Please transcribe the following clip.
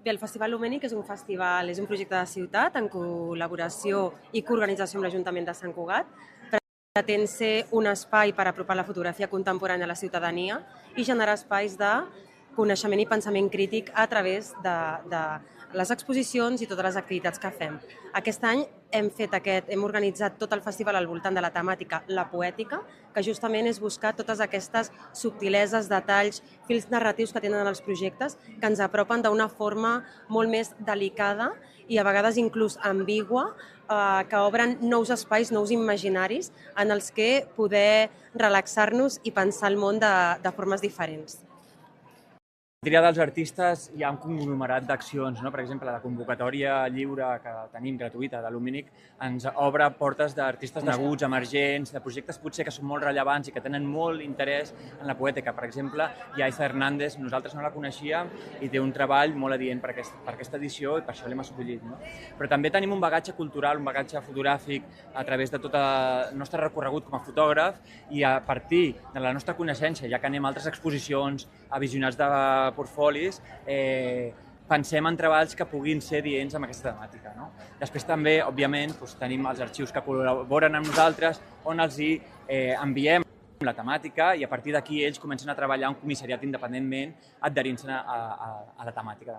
Bé, el Festival Lumènic és un projecte de ciutat en col·laboració i coorganització amb l'Ajuntament de Sant Cugat. Pretén ser un espai per apropar la fotografia contemporània a la ciutadania i generar espais de coneixement i pensament crític a través de les exposicions i totes les activitats que fem. Aquest any hem organitzat tot el festival al voltant de la temàtica La Poètica, que justament és buscar totes aquestes subtileses, detalls, fils narratius que tenen els projectes que ens apropen d'una forma molt més delicada i a vegades inclús ambigua, que obren nous espais, nous imaginaris en els que poder relaxar-nos i pensar el món de formes diferents. A la dels artistes hi ha un conglomerat d'accions, no? Per exemple, la convocatòria lliure que tenim gratuïta de Lumènic ens obre portes d'artistes coneguts, emergents, de projectes potser que són molt rellevants i que tenen molt interès en la poètica. Per exemple, Yaiza Hernández, nosaltres no la coneixíem i té un treball molt adient per aquesta edició i per això l'hem escollit. No? Però també tenim un bagatge cultural, un bagatge fotogràfic a través de tot el nostre recorregut com a fotògraf i a partir de la nostra coneixença, ja que anem a altres exposicions, a visionats de portfolis, pensem en treballs que puguin ser adients amb aquesta temàtica. No? Després també, òbviament, tenim els arxius que col·laboren amb nosaltres on els enviem la temàtica i a partir d'aquí ells comencen a treballar un comissariat independentment adherint-se a la temàtica.